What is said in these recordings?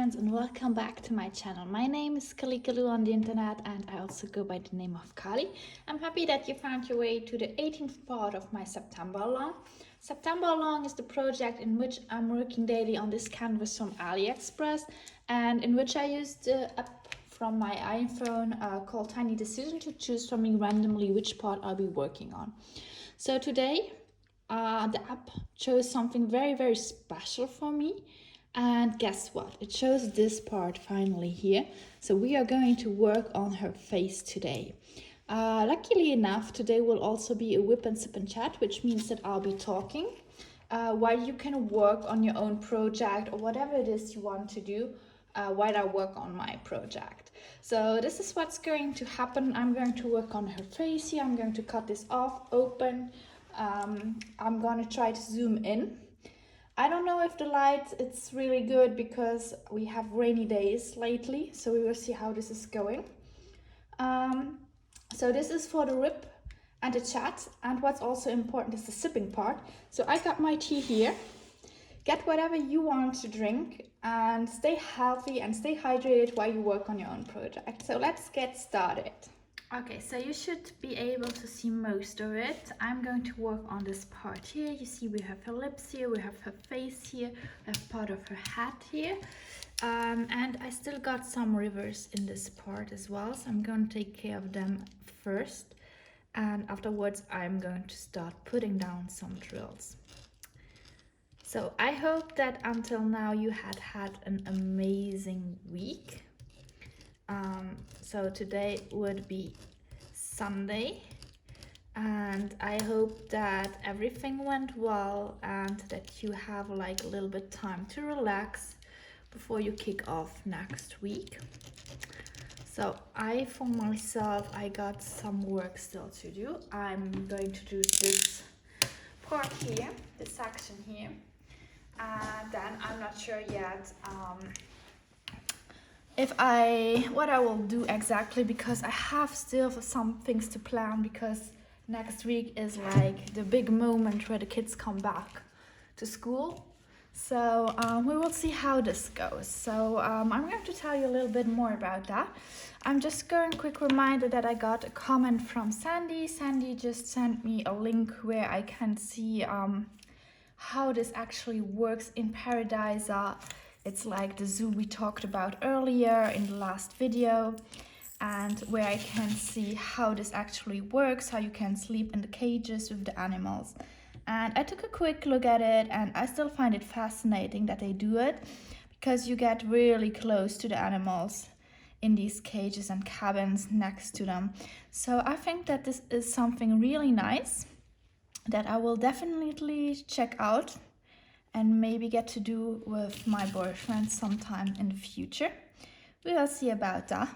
friends, and welcome back to my channel. My name is Kalikaloo on the internet, and I also go by the name of Kali. I'm happy that you found your way to the 18th part of my September Along. September Along is the project in which I'm working daily on this canvas from AliExpress, and in which I use the app from my iPhone called Tiny Decision to choose from me randomly which part I'll be working on. So today the app chose something very special for me, and guess what, it shows this part finally here. So we are going to work on her face today. Luckily enough, today will also be a Wip&Sip&Chat, which means that I'll be talking while you can work on your own project or whatever it is you want to do while I work on my project. So this is what's going to happen. I'm going to work on her face here. I'm going to cut this off, open. I'm gonna try to zoom in. I don't know if the light it's really good because we have rainy days lately, so we will see how this is going. So this is for the Wip and the chat, and what's also important is the sipping part. So I got my tea here. Get whatever you want to drink and stay healthy and stay hydrated while you work on your own project. So let's get started. Okay, so you should be able to see most of it. I'm going to work on this part here. You see we have her lips here, we have her face here, we have part of her hat here. And I still got some rivers in this part as well, so I'm going to take care of them first. And afterwards I'm going to start putting down some drills. So I hope that until now you had an amazing week. So today would be Sunday, and I hope that everything went well and that you have like a little bit time to relax before you kick off next week. So for myself, I got some work still to do. I'm going to do this part here, this section here, and then I'm not sure yet what I will do exactly, because I have still some things to plan, because next week is like the big moment where the kids come back to school. So we will see how this goes. So I'm going to tell you a little bit more about that. I'm just going to quick reminder that I got a comment from Sandy. Sandy just sent me a link where I can see how this actually works in Paradise. It's like the zoo we talked about earlier in the last video, and where I can see how this actually works, how you can sleep in the cages with the animals. And I took a quick look at it, and I still find it fascinating that they do it, because you get really close to the animals in these cages and cabins next to them. So I think that this is something really nice that I will definitely check out and maybe get to do with my boyfriend sometime in the future. We will see about that.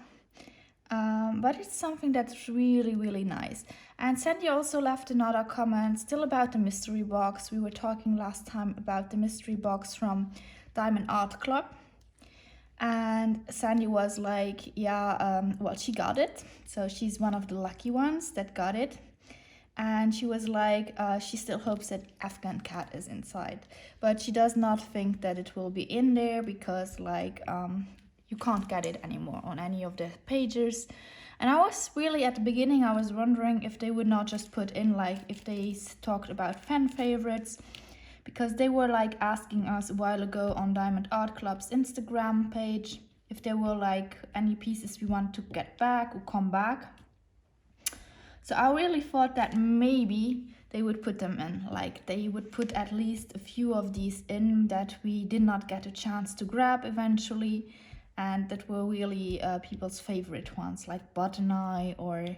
But it's something that's really nice. And Sandy also left another comment still about the mystery box. We were talking last time about the mystery box from Diamond Art Club. And Sandy was like, yeah, well, she got it. So she's one of the lucky ones that got it. And she was like, she still hopes that Afghan cat is inside, but she does not think that it will be in there, because like you can't get it anymore on any of the pages. And I was really, at the beginning, I was wondering if they would not just put in, like, if they talked about fan favorites, because they were like asking us a while ago on Diamond Art Club's Instagram page if there were like any pieces we want to get back or come back. So I really thought that maybe they would put them in, like they would put at least a few of these in that we did not get a chance to grab eventually, and that were really people's favorite ones, like Button Eye or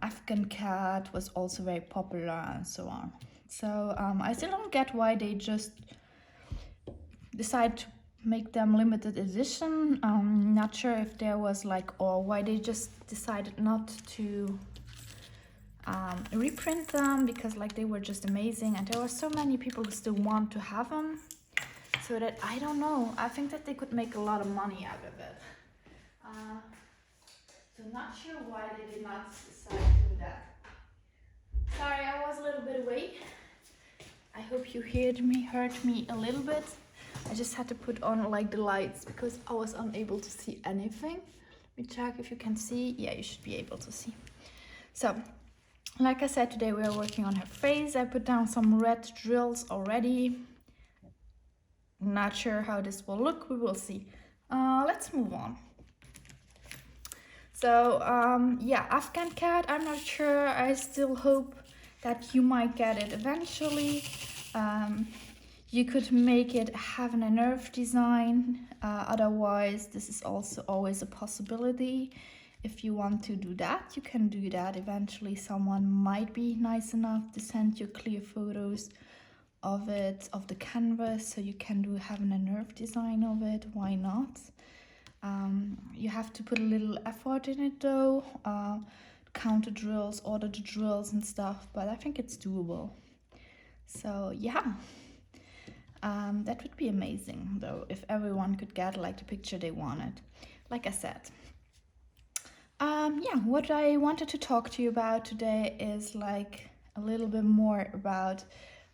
Afghan Cat was also very popular, and so on. So I still don't get why they just decide to make them limited edition. Not sure if there was like, or why they just decided not to reprint them, because like they were just amazing and there were so many people who still want to have them, so that I don't know, I think that they could make a lot of money out of it. So not sure why they did not decide to do that. Sorry, I was a little bit away. I hope you heard me a little bit. I just had to put on like the lights because I was unable to see anything. Let me check if you can see. Yeah, you should be able to see. So, like I said, today we are working on her face. I put down some red drills already. Not sure how this will look, we will see. Let's move on. So, yeah, Afghan cat, I'm not sure. I still hope that you might get it eventually. You could make it heaven and earth design. Otherwise, this is also always a possibility. If you want to do that, you can do that. Eventually, someone might be nice enough to send you clear photos of it, of the canvas, so you can do heaven and earth design of it. Why not? You have to put a little effort in it though, count the drills, order the drills and stuff, but I think it's doable. So yeah, that would be amazing though, if everyone could get like the picture they wanted, like I said. Yeah, what I wanted to talk to you about today is like a little bit more about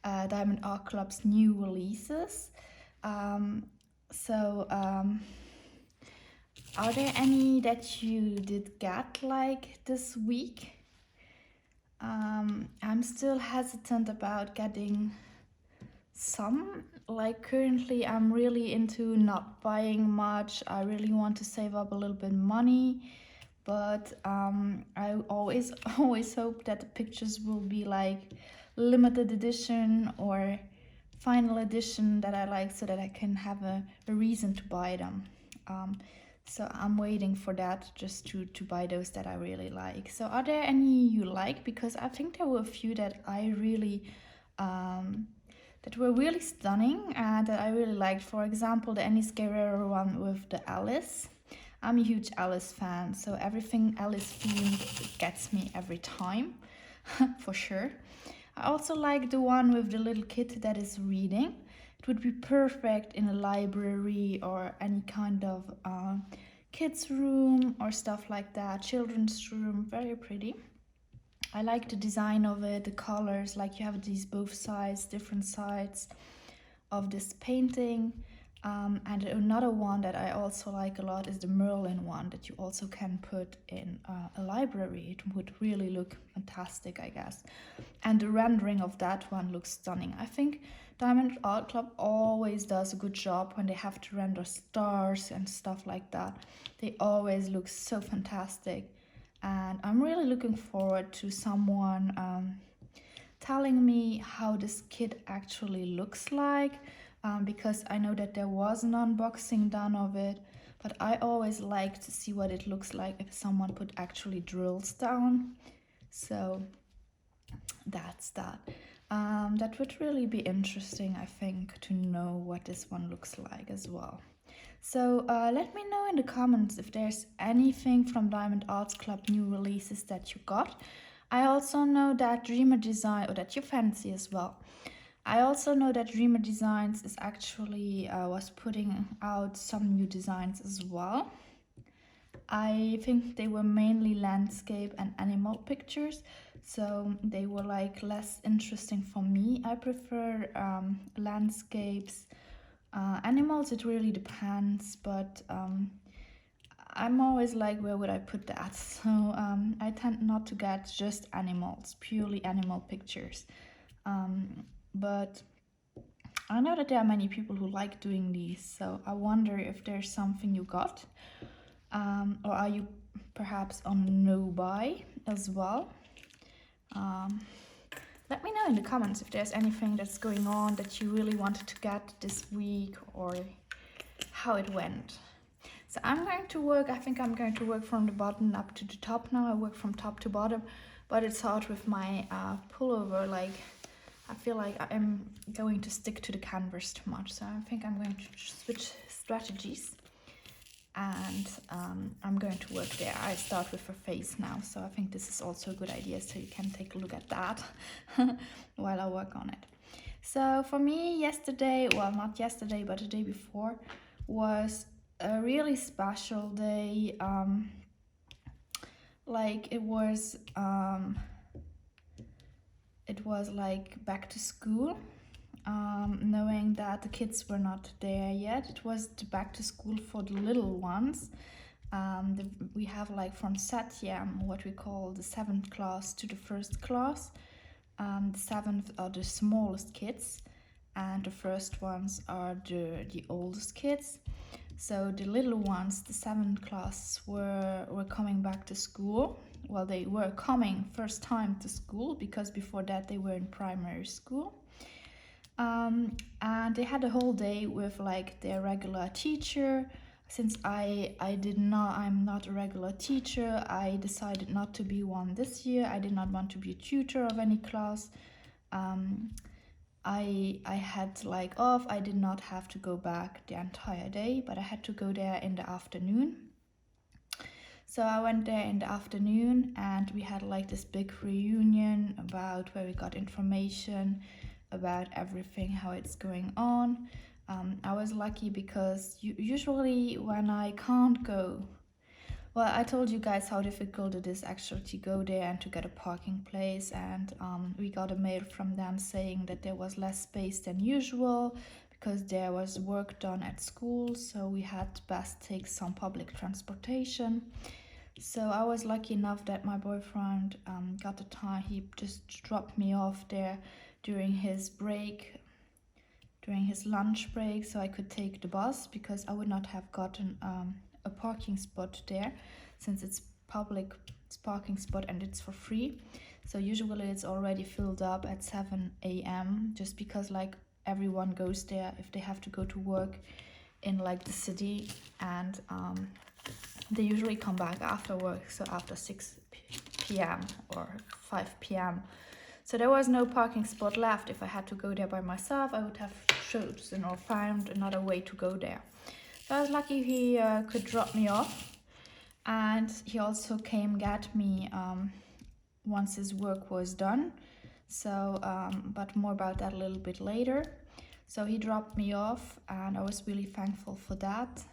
Diamond Art Club's new releases. Are there any that you did get like this week? I'm still hesitant about getting some. Like currently I'm really into not buying much. I really want to save up a little bit money, but I always hope that the pictures will be like limited edition or final edition that I like, so that I can have a reason to buy them. So I'm waiting for that, just to buy those that I really like. So are there any you like? Because I think there were a few that I really that were really stunning and that I really liked. For example, the Anis Guerrero one with the Alice. I'm a huge Alice fan, so everything Alice themed gets me every time, for sure. I also like the one with the little kid that is reading. It would be perfect in a library or any kind of kids' room or stuff like that, children's room, very pretty. I like the design of it, the colors, like you have these both sides, different sides of this painting. And another one that I also like a lot is the Merlin one that you also can put in a library. It would really look fantastic, I guess. And the rendering of that one looks stunning. I think Diamond Art Club always does a good job when they have to render stars and stuff like that. They always look so fantastic. And I'm really looking forward to someone telling me how this kit actually looks like. Because I know that there was an unboxing done of it, but I always like to see what it looks like if someone put actually drills down. So that's that. That would really be interesting, I think, to know what this one looks like as well. So let me know in the comments if there's anything from Diamond Arts Club new releases that you got. I also know that Dreamer Design, or that you fancy as well. I also know that Dreamer Designs is actually was putting out some new designs as well. I think they were mainly landscape and animal pictures, so they were like less interesting for me. I prefer landscapes. Animals, it really depends, but I'm always like, where would I put that? So I tend not to get just animals, purely animal pictures. But I know that there are many people who like doing these, so I wonder if there's something you got, or are you perhaps on no buy as well? Let me know in the comments if there's anything that's going on that you really wanted to get this week, or how it went. So I'm going to work, I think I'm going to work from the bottom up to the top now. I work from top to bottom, but it's hard with my pullover. Like, I feel like I'm going to stick to the canvas too much, so I think I'm going to switch strategies, and I'm going to work there. I start with her face now, so I think this is also a good idea, so you can take a look at that while I work on it. So for me, yesterday, well, not yesterday, but the day before, was a really special day. Like it was like back to school. knowing that the kids were not there yet. It was back to school for the little ones. We have like from Satyam, what we call the 7th class to the 1st class. The 7th are the smallest kids, and the first ones are the oldest kids. So the little ones, the 7th class, were coming back to school. Well, they were coming first time to school, because before that they were in primary school. And they had a whole day with like their regular teacher. Since I'm not a regular teacher, I decided not to be one this year. I did not want to be a tutor of any class. I had like off. I did not have to go back the entire day, but I had to go there in the afternoon. So I went there in the afternoon, and we had like this big reunion about where we got information about everything, how it's going on. I was lucky because usually when I can't go, well, I told you guys how difficult it is actually to go there and to get a parking place, and we got a mail from them saying that there was less space than usual because there was work done at school, so we had to best take some public transportation. So I was lucky enough that my boyfriend got the time. He just dropped me off there during his lunch break, so I could take the bus, because I would not have gotten a parking spot there, since it's public parking spot and it's for free. So usually it's already filled up at 7 a.m. just because like everyone goes there if they have to go to work in like the city, and they usually come back after work, so after 6 p.m. or 5 p.m. So there was no parking spot left. If I had to go there by myself, I would have chosen or found another way to go there. So I was lucky he could drop me off, and he also came get me once his work was done. So, but more about that a little bit later. So he dropped me off, and I was really thankful for that.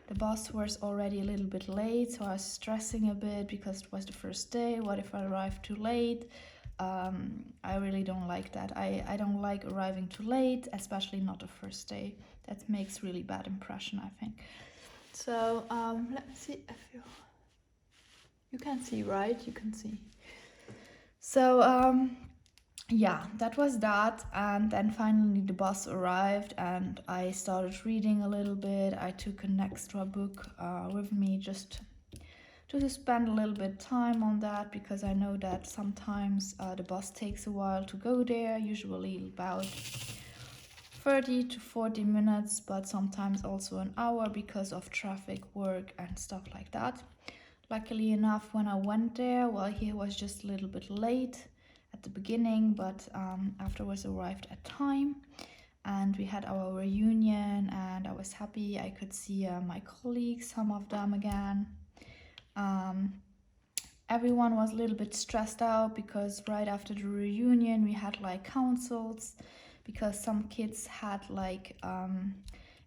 The bus was already a little bit late, so I was stressing a bit because it was the first day. What if I arrived too late? I really don't like that. I don't like arriving too late, especially not the first day. That makes really bad impression, I think. So let me see if you can see, right? You can see. So yeah, that was that. And then finally the bus arrived, and I started reading a little bit. I took an extra book with me just to spend a little bit time on that, because I know that sometimes the bus takes a while to go there, usually about 30 to 40 minutes, but sometimes also an hour because of traffic, work and stuff like that. Luckily enough, when I went there, well, he was just a little bit late at the beginning, but afterwards arrived at time, and we had our reunion, and I was happy. I could see my colleagues, some of them again. Everyone was a little bit stressed out because right after the reunion we had like councils, because some kids had like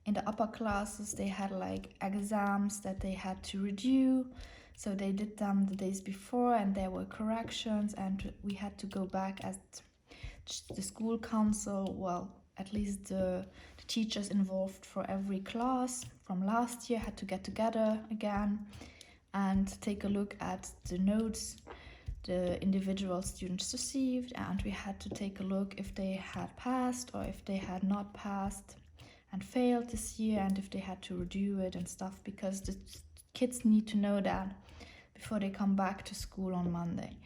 in the upper classes they had like exams that they had to review. So they did them the days before, and there were corrections, and we had to go back as the school council. Well, at least the teachers involved for every class from last year had to get together again and take a look at the notes the individual students received, and we had to take a look if they had passed or if they had not passed and failed this year, and if they had to redo it and stuff, because the kids need to know that before they come back to school on Monday.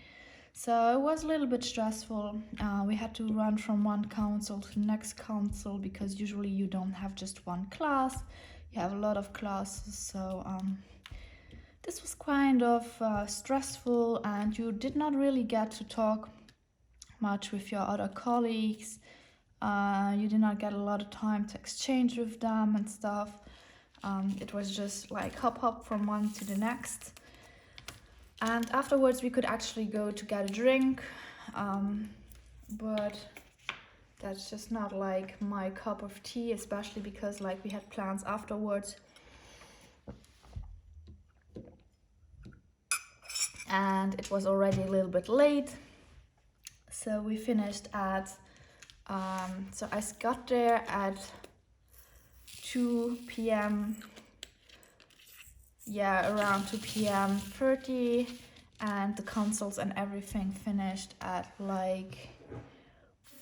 So it was a little bit stressful. We had to run from one council to the next council, because usually you don't have just one class, you have a lot of classes. So this was kind of stressful, and you did not really get to talk much with your other colleagues. You did not get a lot of time to exchange with them and stuff. It was just like hop from one to the next. And afterwards we could actually go to get a drink, but that's just not like my cup of tea, especially because like we had plans afterwards. And it was already a little bit late, so we finished at So I got there at 2 p.m. Yeah, around 2 p.m. 30, and the consoles and everything finished at like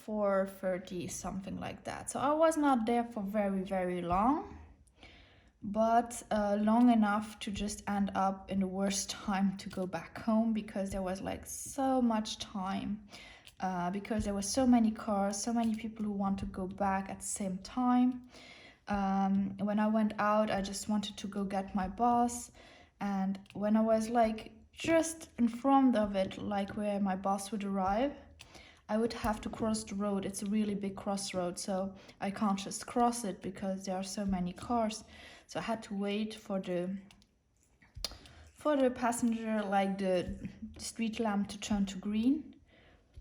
4:30, something like that. So I was not there for very, very long, but long enough to just end up in the worst time to go back home, because there was like so much time, because there were so many cars, so many people who want to go back at the same time. When I went out, I just wanted to go get my bus, and when I was like just in front of it, like where my bus would arrive, I would have to cross the road. It's a really big crossroad, so I can't just cross it because there are so many cars. So I had to wait for the passenger, like the street lamp to turn to green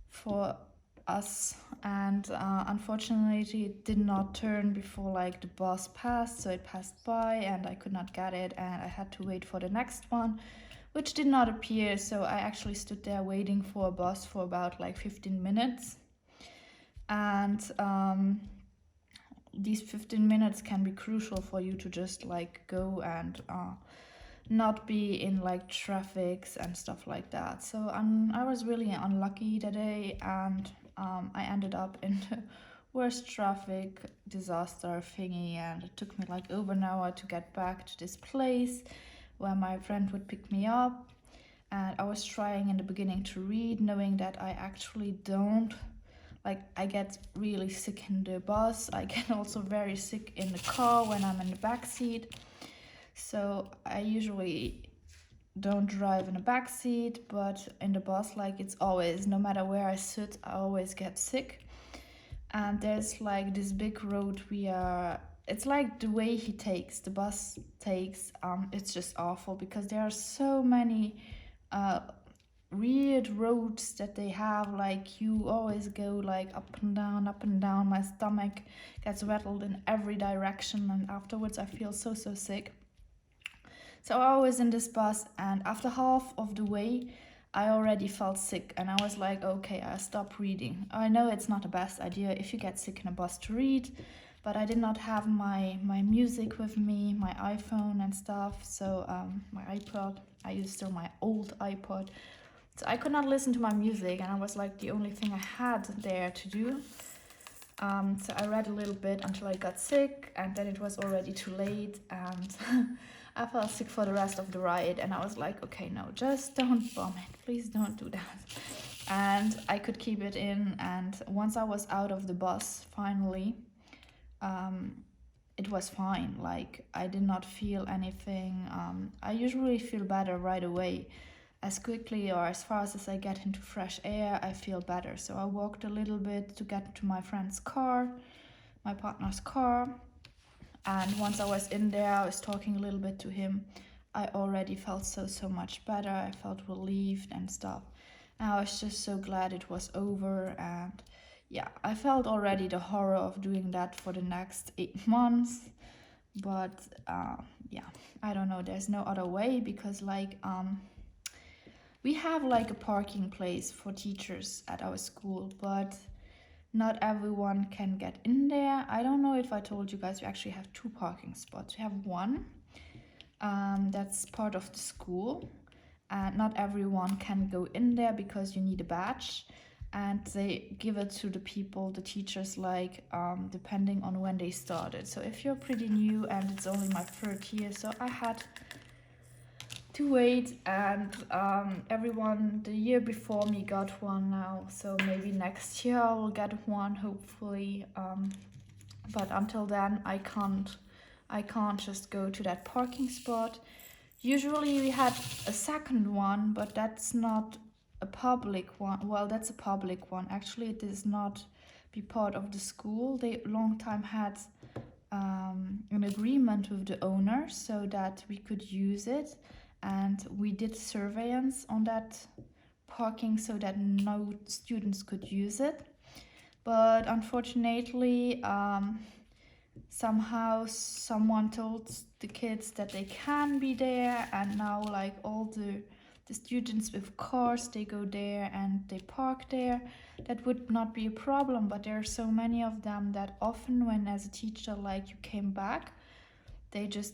for us, and unfortunately it did not turn before like the bus passed, so it passed by and I could not get it, and I had to wait for the next one, which did not appear. So I actually stood there waiting for a bus for about like 15 minutes, and these 15 minutes can be crucial for you to just like go and not be in like traffics and stuff like that. So I was really unlucky today, and I ended up in the worst traffic disaster thingy, and it took me like over an hour to get back to this place where my friend would pick me up. And I was trying in the beginning to read, knowing that I actually don't. Like, I get really sick in the bus. I get also very sick in the car when I'm in the back seat. So I usually don't drive in the back seat, but in the bus, like, it's always, no matter where I sit, I always get sick. And there's like this big road it's like the way the bus takes, it's just awful, because there are so many weird roads that they have. Like, you always go like up and down, up and down. My stomach gets rattled in every direction, and afterwards I feel so sick. So I was in this bus, and after half of the way I already felt sick, and I was like, okay, I stop reading. I know it's not the best idea if you get sick in a bus to read, but I did not have my music with me, my iPhone and stuff. So my iPod, I used still my old iPod. So I could not listen to my music, and I was like the only thing I had there to do. So I read a little bit until I got sick, and then it was already too late, and I felt sick for the rest of the ride. And I was like, okay, no, just don't vomit, please don't do that. And I could keep it in, and once I was out of the bus, finally, it was fine. Like, I did not feel anything. I usually feel better right away. As quickly or as fast as I get into fresh air, I feel better. So I walked a little bit to get to my friend's car, my partner's car. And once I was in there, I was talking a little bit to him. I already felt so much better. I felt relieved and stuff. And I was just so glad it was over. And yeah, I felt already the horror of doing that for the next 8 months. But yeah, I don't know. There's no other way, because like we have like a parking place for teachers at our school, but not everyone can get in there. I don't know if I told you guys, we actually have 2 parking spots. We have one that's part of the school, and not everyone can go in there because you need a badge, and they give it to the teachers, like depending on when they started. So if you're pretty new, and it's only my 3rd year, so I had to wait, and everyone the year before me got one now, so maybe next year I will get one, hopefully, but until then I can't just go to that parking spot. Usually we had a second one, but that's not a public one. Well, that's a public one. Actually, it does not be part of the school. They long time had an agreement with the owner so that we could use it, and we did surveillance on that parking so that no students could use it. But unfortunately, somehow someone told the kids that they can be there, and now like all the the students with cars, they go there and they park there. That would not be a problem, but there are so many of them that often when as a teacher like you came back, they just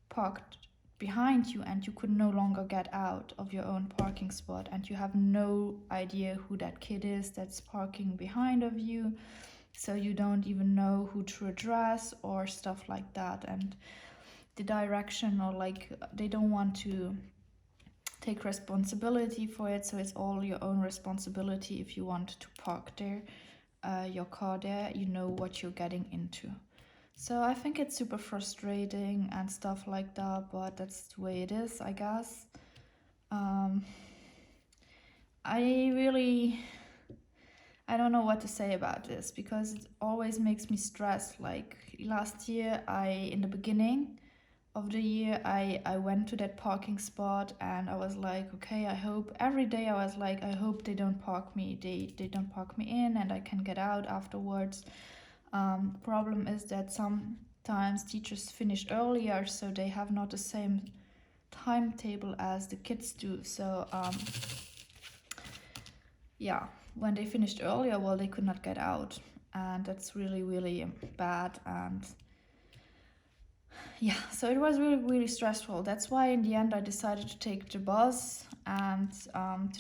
parked behind you and you could no longer get out of your own parking spot, and you have no idea who that kid is that's parking behind of you, so you don't even know who to address or stuff like that. And the direction, or like they don't want to take responsibility for it, so it's all your own responsibility. If you want to park there, your car there, you know what you're getting into. So I think it's super frustrating and stuff like that, but that's the way it is, I guess. I don't know what to say about this, because it always makes me stressed. Like last year, in the beginning of the year, I went to that parking spot and I was like, okay, I hope, every day I was like, I hope they don't park me, they don't park me in and I can get out afterwards. Problem is that sometimes teachers finish earlier, so they have not the same timetable as the kids do. So yeah, when they finished earlier, well, they could not get out, and that's really, really bad. And yeah, so it was really, really stressful. That's why in the end I decided to take the bus and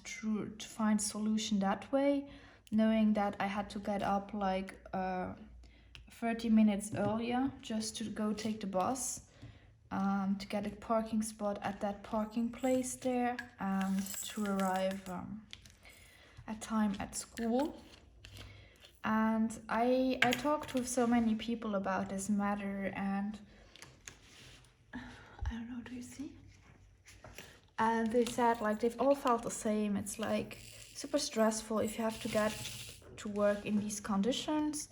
to find a solution that way, knowing that I had to get up like 30 minutes earlier just to go take the bus, to get a parking spot at that parking place there, and to arrive at time at school. And I talked with so many people about this matter, and I don't know, do you see? And they said like they've all felt the same. It's like super stressful if you have to get to work in these conditions.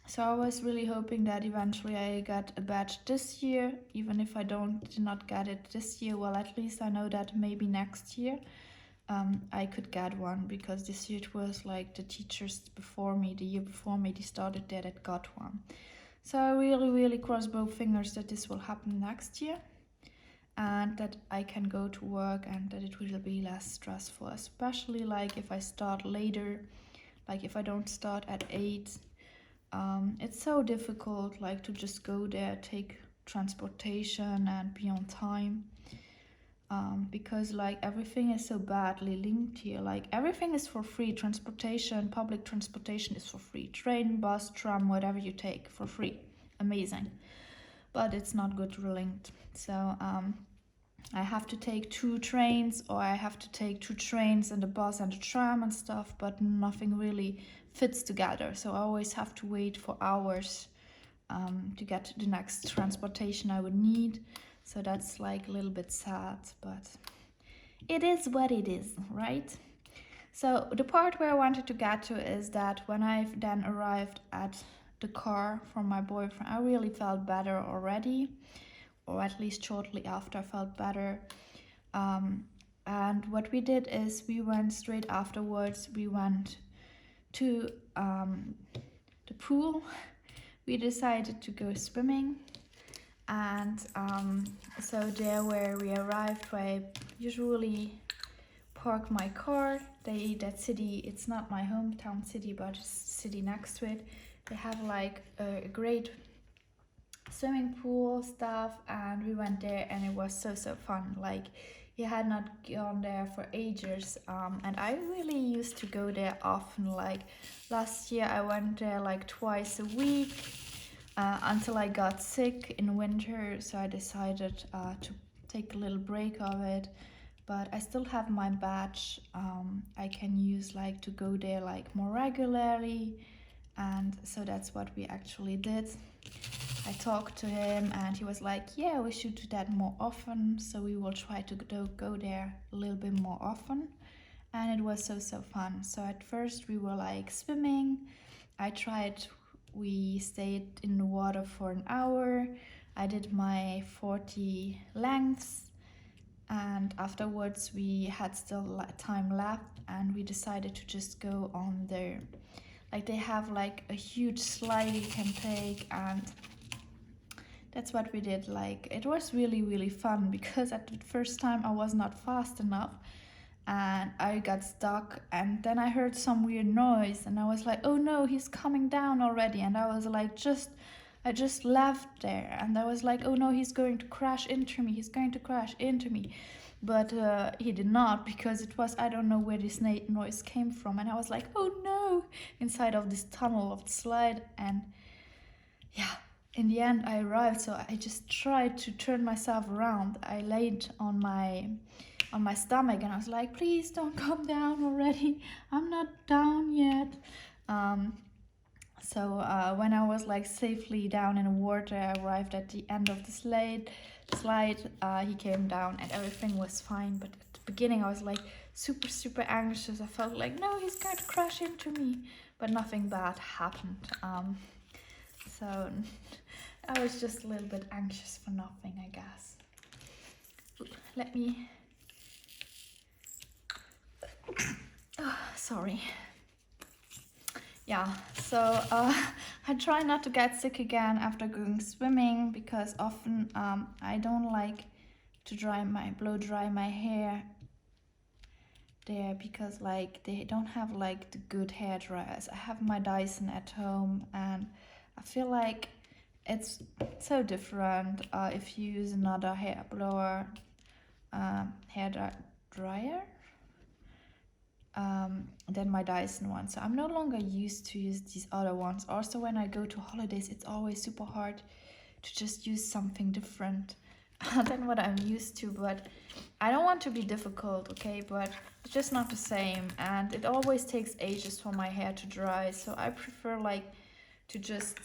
So I was really hoping that eventually I get a badge this year, even if I did not get it this year. Well, at least I know that maybe next year I could get one, because this year it was like the teachers before me, the year before me, they started there that got one. So I really, really cross both fingers that this will happen next year, and that I can go to work and that it will be less stressful, especially like if I start later, like if I don't start at 8. It's so difficult like to just go there, take transportation and be on time, because like everything is so badly linked here. Like everything is for free. Transportation, public transportation is for free. Train, bus, tram, whatever you take, for free. Amazing. But it's not good linked. So I have to take 2 trains, or I have to take 2 trains and a bus and a tram and stuff, but nothing really fits together. So I always have to wait for hours to get to the next transportation I would need. So that's like a little bit sad, but it is what it is, right? So the part where I wanted to get to is that when I've then arrived at the car from my boyfriend, I really felt better already, or at least shortly after I felt better. And what we did is we went straight afterwards, we went to the pool. We decided to go swimming, and so there where we arrived, where I usually park my car, that city, it's not my hometown city, but it's the city next to it, they have like a great swimming pool stuff, and we went there and it was so fun. Like he had not gone there for ages, and I really used to go there often. Like last year I went there like twice a week, until I got sick in winter, so I decided to take a little break of it. But I still have my badge. I can use like to go there like more regularly, and so that's what we actually did. I talked to him and he was like, yeah, we should do that more often, so we will try to go there a little bit more often. And it was so fun. So at first we were like swimming. We stayed in the water for an hour. I did my 40 lengths, and afterwards we had still time left, and we decided to just go on there. Like they have like a huge slide you can take, and that's what we did. Like, it was really fun because at the first time I was not fast enough and I got stuck, and then I heard some weird noise and I was like, oh no, he's coming down already. And I was like, I just left there, and I was like, oh no, he's going to crash into me, but he did not, because it was, I don't know where this noise came from. And I was like, oh no, inside of this tunnel of the slide. And yeah, in the end I arrived, so I just tried to turn myself around. I laid on my stomach and I was like, please don't come down already, I'm not down yet. So when I was like safely down in the water, I arrived at the end of the slide. He came down and everything was fine. But at the beginning I was like super anxious. I felt like, no, he's going to crash into me. But nothing bad happened. So I was just a little bit anxious for nothing, I guess. Let me... Oh, sorry. Yeah, so I try not to get sick again after going swimming, because often I don't like to blow dry my hair there, because like they don't have like the good hair dryers. I have my Dyson at home and I feel like it's so different if you use another hair blower, hair dryer, than my Dyson one. So I'm no longer used to use these other ones. Also, when I go to holidays, it's always super hard to just use something different than what I'm used to. But I don't want to be difficult, okay, but it's just not the same, and it always takes ages for my hair to dry. So I prefer like to just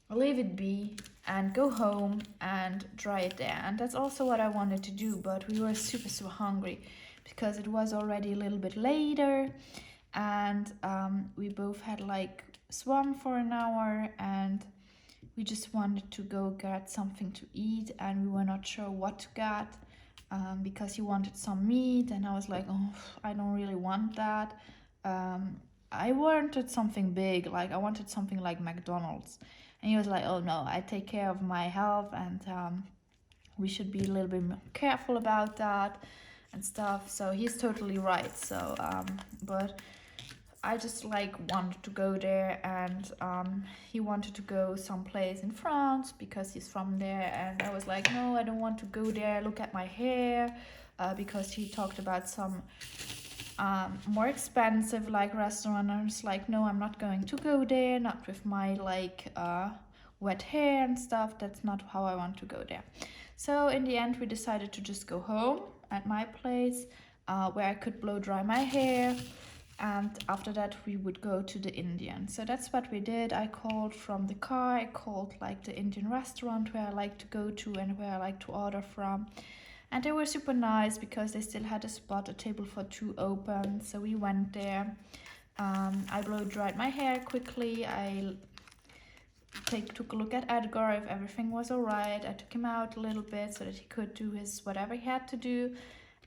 leave it be and go home and dry it there. And that's also what I wanted to do, but we were super hungry because it was already a little bit later, and we both had like swum for an hour, and we just wanted to go get something to eat, and we were not sure what to get, because he wanted some meat and I was like, oh, I don't really want that. I wanted something big, like I wanted something like McDonald's, and he was like, oh no, I take care of my health, and we should be a little bit more careful about that and stuff. So he's totally right. So but I just like wanted to go there, and he wanted to go someplace in France because he's from there, and I was like, no, I don't want to go there, look at my hair, because he talked about some more expensive like restaurant, and I was like, no, I'm not going to go there, not with my like wet hair and stuff. That's not how I want to go there. So in the end we decided to just go home at my place, where I could blow dry my hair, and after that we would go to the Indian. So that's what we did. I called from the car, I called like the Indian restaurant where I like to go to and where I like to order from, and they were super nice because they still had a table for two open. So we went there. I blow dried my hair quickly. I took a look at Edgar if everything was alright. I took him out a little bit so that he could do his whatever he had to do,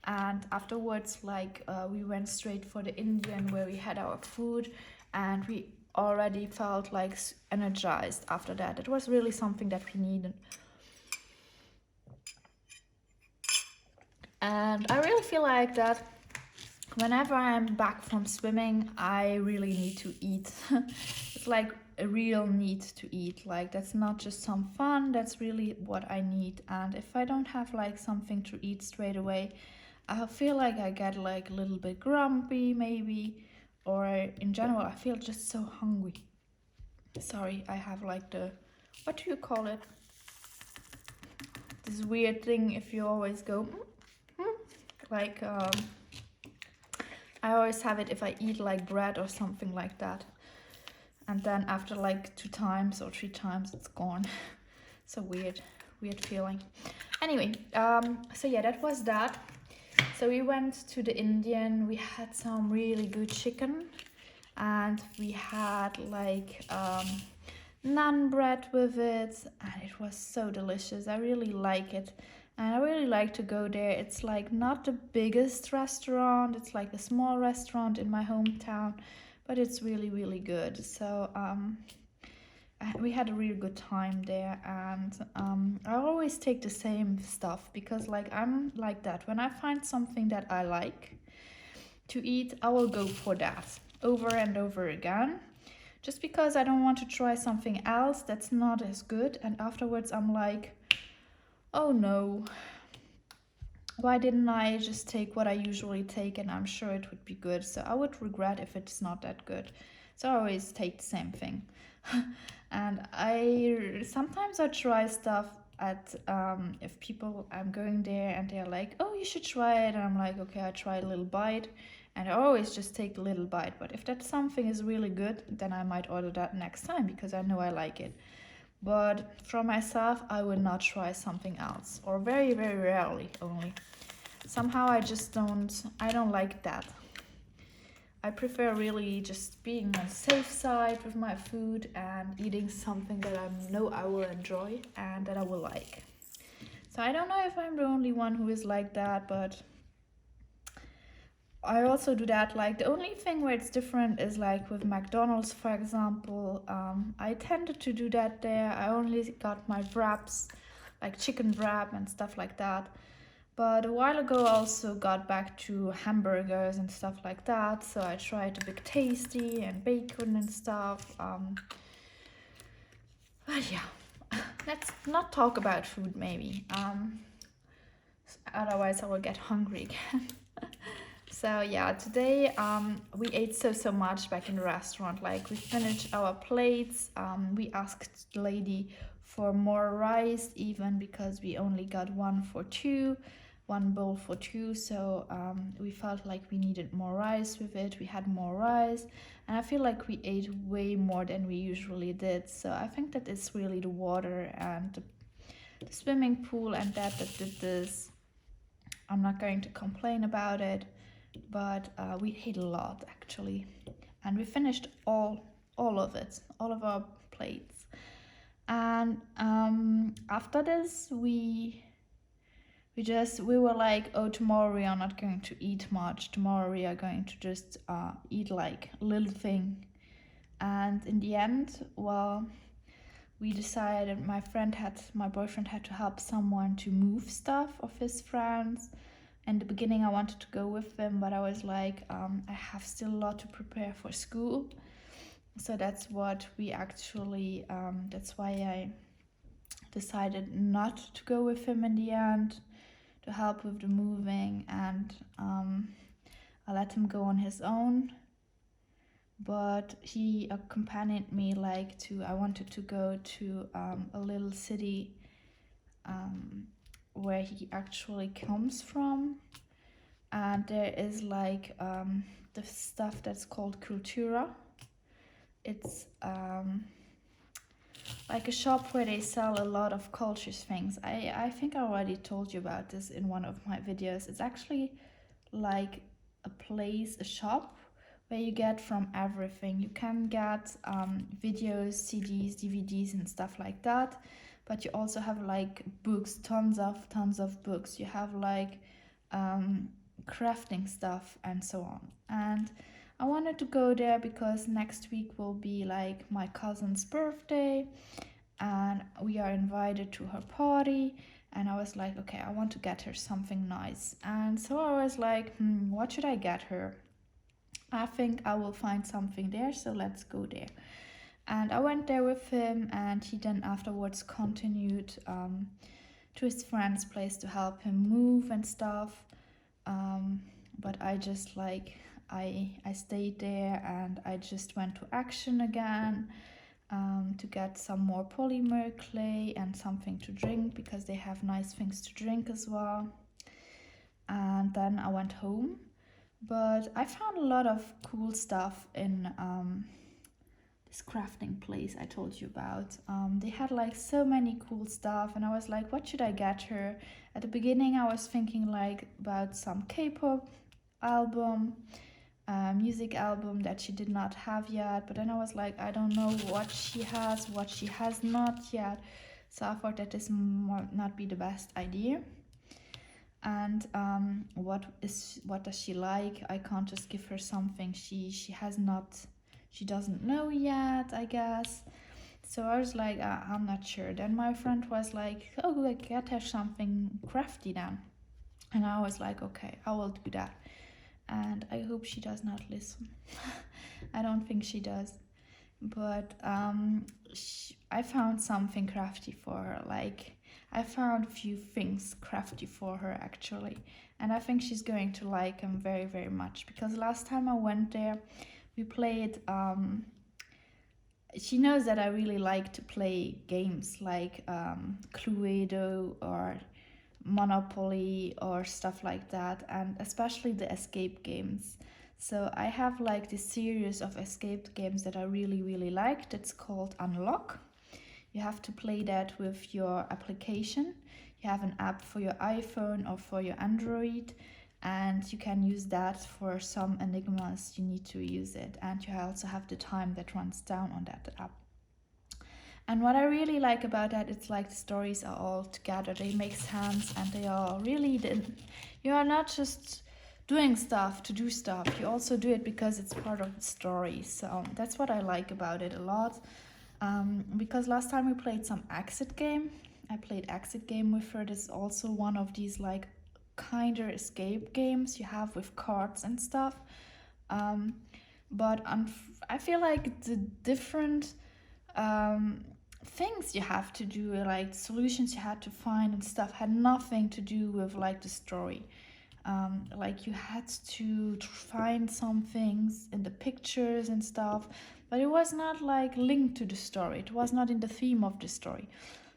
and afterwards like we went straight for the Indian where we had our food, and we already felt like energized after that. It was really something that we needed, and I really feel like that whenever I'm back from swimming I really need to eat. It's like a real need to eat. Like, that's not just some fun, that's really what I need. And if I don't have like something to eat straight away, I feel like I get like a little bit grumpy maybe, or in general I feel just so hungry. Sorry, I have like the, what do you call it, this weird thing if you always go like I always have it if I eat like bread or something like that, and then after like 2 times or 3 times it's gone. So weird feeling. Anyway, so yeah, that was that. So we went to the Indian, we had some really good chicken, and we had like naan bread with it, and it was so delicious. I really like it, and I really like to go there. It's like not the biggest restaurant, it's like a small restaurant in my hometown, but it's really good. So we had a really good time there, and I always take the same stuff because like I'm like that. When I find something that I like to eat, I will go for that over and over again, just because I don't want to try something else that's not as good and afterwards I'm like, oh no, why didn't I just take what I usually take, and I'm sure it would be good. So I would regret if it's not that good. So I always take the same thing. And I sometimes I try stuff at if people, I'm going there and they're like, oh, you should try it, and I'm like, okay, I try a little bite, and I always just take a little bite. But if that something is really good, then I might order that next time because I know I like it. But for myself, I would not try something else, or very, very rarely only. Somehow I don't like that. I prefer really just being on the safe side with my food and eating something that I know I will enjoy and that I will like. So I don't know if I'm the only one who is like that, but I also do that. Like the only thing where it's different is like with McDonald's, for example. I tended to do that there. I only got my wraps, like chicken wrap and stuff like that. But a while ago I also got back to hamburgers and stuff like that. So I tried the Big Tasty and bacon and stuff. But yeah, let's not talk about food maybe. Otherwise I will get hungry again. So yeah, today we ate so much back in the restaurant. Like we finished our plates. We asked the lady for more rice even because we only got one bowl for two. So we felt like we needed more rice with it. We had more rice, and I feel like we ate way more than we usually did. So I think that it's really the water and the swimming pool and that did this. I'm not going to complain about it, but we ate a lot actually, and we finished all of it, all of our plates. And after this we were like, oh, tomorrow we are not going to eat much. Tomorrow we are going to just eat like a little thing. And in the end, well, we decided my boyfriend had to help someone to move stuff of his friends. In the beginning I wanted to go with him, but I was like, I have still a lot to prepare for school. So that's what we actually, that's why I decided not to go with him in the end, to help with the moving, and I let him go on his own. But he accompanied me I wanted to go to a little city where he actually comes from, and there is like the stuff that's called cultura. It's like a shop where they sell a lot of cultures things. I think I already told you about this in one of my videos. It's actually like a shop where you get from everything. You can get videos, CDs, DVDs and stuff like that, but you also have like books, tons of books. You have like crafting stuff and so on. And I wanted to go there because next week will be like my cousin's birthday and we are invited to her party, and I was like, okay, I want to get her something nice. And so I was like, what should I get her? I think I will find something there, so let's go there. And I went there with him, and he then afterwards continued to his friend's place to help him move and stuff. But I just like, I stayed there and I just went to Action again to get some more polymer clay and something to drink because they have nice things to drink as well. And then I went home. But I found a lot of cool stuff in this crafting place I told you about. They had like so many cool stuff, and I was like, what should I get her? At the beginning I was thinking like about some K-pop album, music album that she did not have yet, but then I was like, I don't know what she has not yet. So I thought that this might not be the best idea. And what does she like? I can't just give her something she doesn't know yet, I guess. So I was like, I'm not sure. Then my friend was like, oh, I get her something crafty then. And I was like, okay, I will do that. And I hope she does not listen. I don't think she does. But I found something crafty for her. Like, I found a few things crafty for her actually. And I think she's going to like them very, very much. Because last time I went there, we played... she knows that I really like to play games like Cluedo or Monopoly or stuff like that, and especially the escape games. So I have like this series of escape games that I really, really liked. It's called Unlock. You have to play that with your application. You have an app for your iPhone or for your Android, and you can use that for some enigmas. You need to use it, and you also have the time that runs down on that app. And what I really like about that, it's like the stories are all together. They make sense, and they are really... you are not just doing stuff to do stuff. You also do it because it's part of the story. So that's what I like about it a lot. Because last time we played some exit game. I played exit game with her. This is also one of these like kinder escape games you have with cards and stuff. But I feel like the different things you have to do, like solutions you had to find and stuff, had nothing to do with like the story. Like you had to find some things in the pictures and stuff, but it was not like linked to the story. It was not in the theme of the story.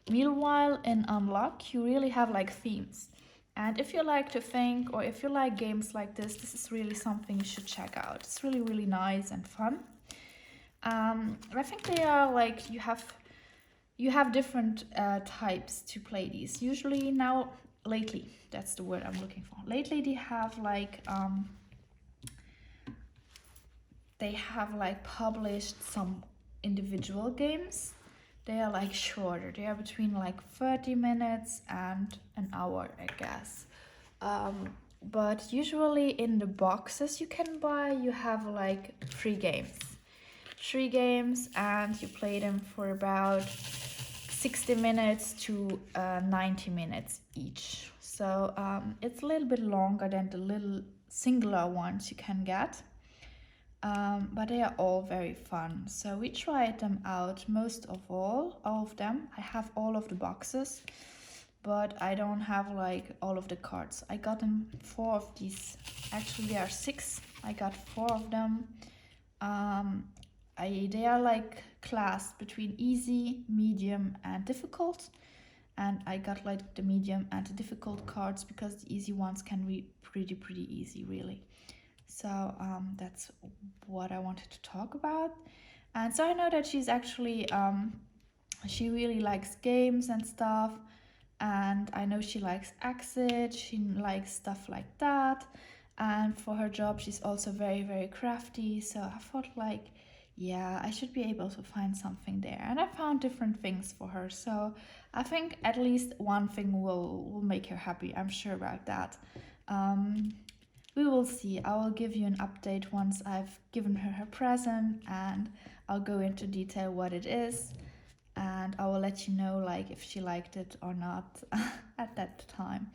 Meanwhile, in Unlock, you really have like themes. And if you like to think, or if you like games like this is really something you should check out. It's really, really nice and fun. I think they are like, you have different types to play these. Usually now, lately, that's the word I'm looking for. Lately they have like published some individual games. They are like shorter. They are between like 30 minutes and an hour, I guess. But usually in the boxes you can buy, you have like 3 games, and you play them for about 60 minutes to 90 minutes each. So it's a little bit longer than the little singular ones you can get. But they are all very fun. So we tried them out, most of all of them. I have all of the boxes, but I don't have like all of the cards. I got them 4 of these. Actually, there are 6. I got 4 of them. They are like classed between easy, medium, and difficult. And I got like the medium and the difficult cards because the easy ones can be pretty easy, really. So that's what I wanted to talk about. And so I know that she's actually, she really likes games and stuff. And I know she likes Exit, she likes stuff like that. And for her job, she's also very crafty. So I thought like, yeah, I should be able to find something there. And I found different things for her. So I think at least one thing will make her happy. I'm sure about that. We will see. I will give you an update once I've given her her present, and I'll go into detail what it is, and I will let you know like if she liked it or not at that time.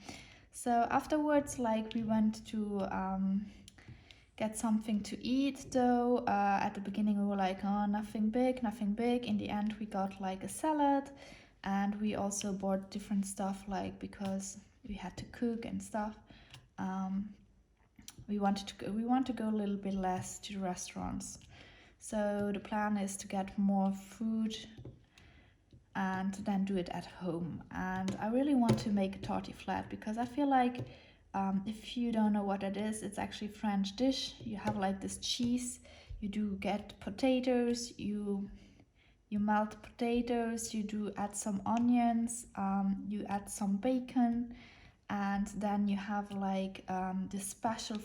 So afterwards, like we went to get something to eat though. At the beginning we were like, oh, nothing big. In the end we got like a salad, and we also bought different stuff like because we had to cook and stuff. We want to go a little bit less to the restaurants. So the plan is to get more food and then do it at home. And I really want to make a tartiflette because I feel like if you don't know what it is, it's actually a French dish. You have like this cheese, you do get potatoes, you melt potatoes, you do add some onions, you add some bacon, and then you have like this special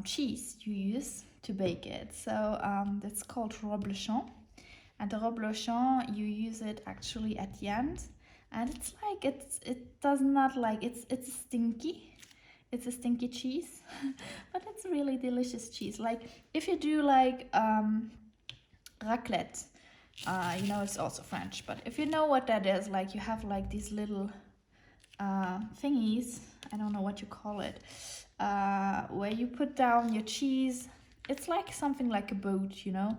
cheese you use to bake it. So that's called reblochon. And the reblochon, you use it actually at the end. And it's like, it does not like, it's stinky. It's a stinky cheese, but it's really delicious cheese. Like if you do like raclette, You know, it's also French, but if you know what that is, like you have like these little thingies, I don't know what you call it, where you put down your cheese. It's like something like a boat, you know,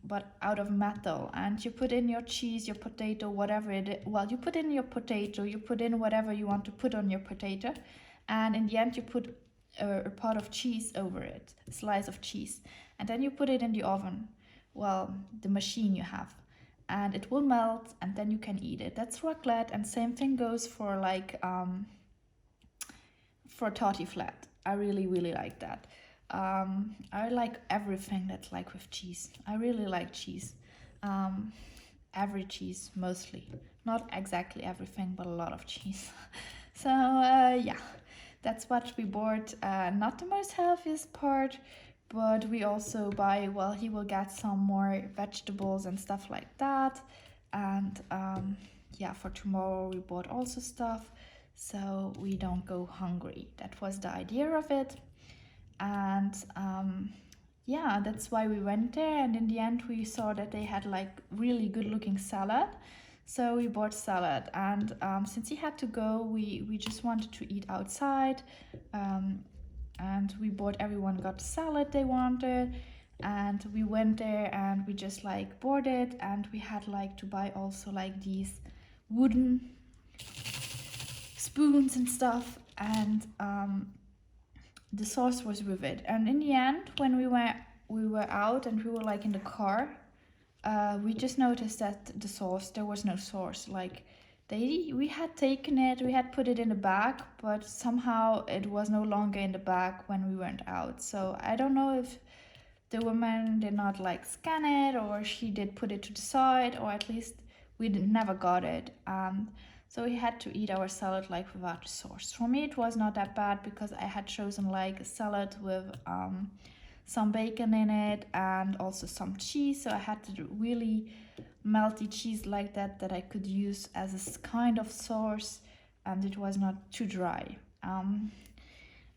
but out of metal, and you put in your cheese, your potato, whatever it is. Well, you put in your potato, you put in whatever you want to put on your potato, and in the end you put a pot of cheese over it, a slice of cheese, and then you put it in the oven, well, the machine you have, and it will melt, and then you can eat it. That's raclette, and same thing goes for like for torty flat. I really like that. I like everything that's like with cheese. I really like cheese. Every cheese, mostly. Not exactly everything, but a lot of cheese. So yeah, that's what we bought. Not the most healthiest part, but we also buy, well, he will get some more vegetables and stuff like that. And yeah, for tomorrow we bought also stuff, so we don't go hungry. That was the idea of it. And yeah, that's why we went there. And in the end we saw that they had like really good looking salad, so we bought salad. And since he had to go, we just wanted to eat outside, and we bought, everyone got the salad they wanted, and we went there and we just like bought it. And we had like to buy also like these wooden spoons and stuff, and the sauce was with it. And in the end, when we were out and we were like in the car, we just noticed that the sauce, there was no sauce. Like we had taken it, we had put it in the bag, but somehow it was no longer in the bag when we went out. So I don't know if the woman did not like scan it, or she did put it to the side, or at least we never got it. So we had to eat our salad like without the sauce. For me, it was not that bad because I had chosen like a salad with some bacon in it and also some cheese. So I had to really melty cheese like that I could use as a kind of sauce, and it was not too dry.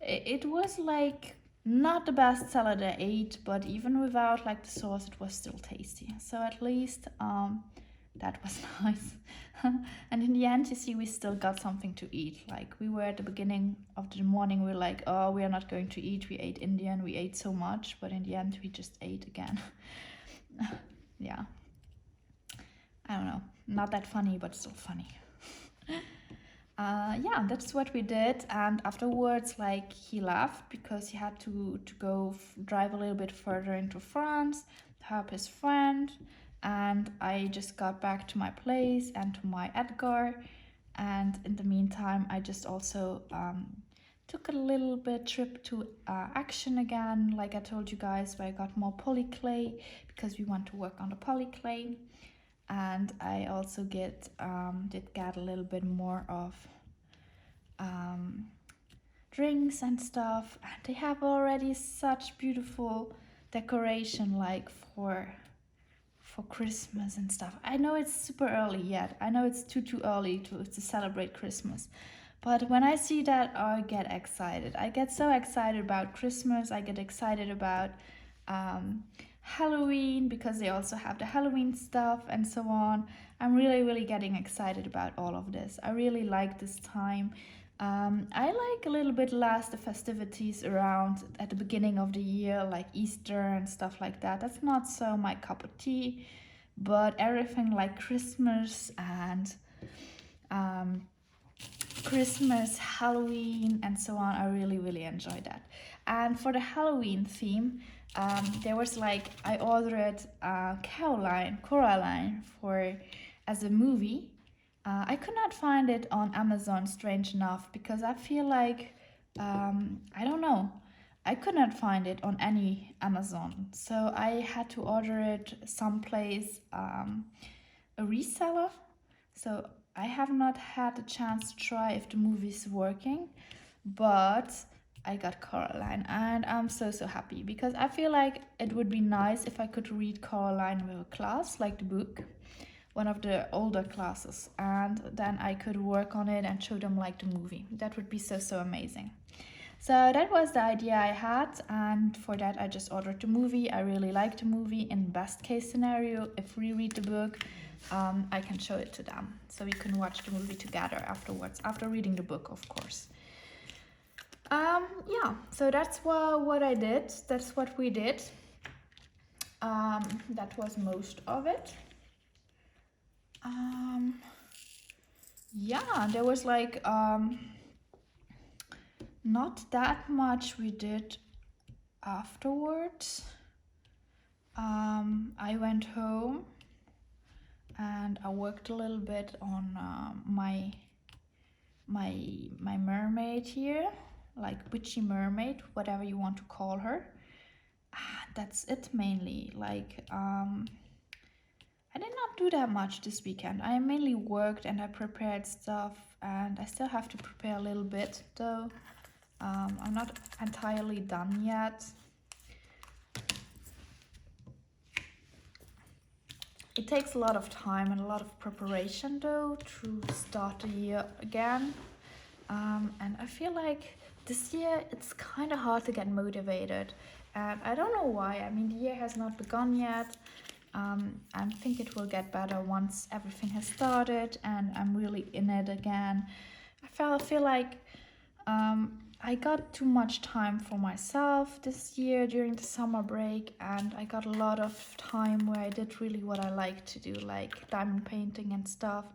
It was like not the best salad I ate, but even without like the sauce, it was still tasty. So at least that was nice. And in the end, you see, we still got something to eat. Like we were at the beginning of the morning, we were like, oh, we are not going to eat. We ate Indian, we ate so much, but in the end, we just ate again. Yeah. I don't know, not that funny, but still funny. Yeah, that's what we did. And afterwards, like he left because he had to go drive a little bit further into France to help his friend. And I just got back to my place and to my Edgar. And in the meantime, I just also took a little bit trip to Action again, like I told you guys, where I got more poly clay because we want to work on the poly clay. And I also did get a little bit more of drinks and stuff. And they have already such beautiful decoration, like for Christmas and stuff. I know it's super early yet. I know it's too early to celebrate Christmas. But when I see that, I get excited. I get so excited about Christmas. I get excited about Halloween because they also have the Halloween stuff and so on. I'm really getting excited about all of this. I really like this time. I like a little bit less the festivities around at the beginning of the year, like Easter and stuff like that. That's not so my cup of tea, but everything like Christmas and Christmas, Halloween, and so on, I really enjoy that. And for the Halloween theme, there was like, I ordered Coraline for as a movie. I could not find it on Amazon, strange enough, because I feel like, I don't know, I could not find it on any Amazon. So I had to order it someplace, a reseller. So I have not had a chance to try if the movie is working, but I got Coraline and I'm so happy because I feel like it would be nice if I could read Coraline with a class, like the book, one of the older classes, and then I could work on it and show them like the movie. That would be so amazing. So that was the idea I had, and for that I just ordered the movie. I really liked the movie. In best case scenario, if we read the book, I can show it to them, so we can watch the movie together afterwards, after reading the book, of course. Yeah, so that's what I did. That's what we did. That was most of it. Yeah, there was like not that much we did afterwards. I went home and I worked a little bit on my mermaid here, like witchy mermaid, whatever you want to call her. That's it mainly. Like I did not do that much this weekend. I mainly worked and I prepared stuff, and I still have to prepare a little bit though. I'm not entirely done yet. It takes a lot of time and a lot of preparation though to start the year again. And I feel like this year it's kind of hard to get motivated. And I don't know why. I mean, the year has not begun yet. I think it will get better once everything has started and I'm really in it again. I feel like I got too much time for myself this year during the summer break, and I got a lot of time where I did really what I like to do, like diamond painting and stuff,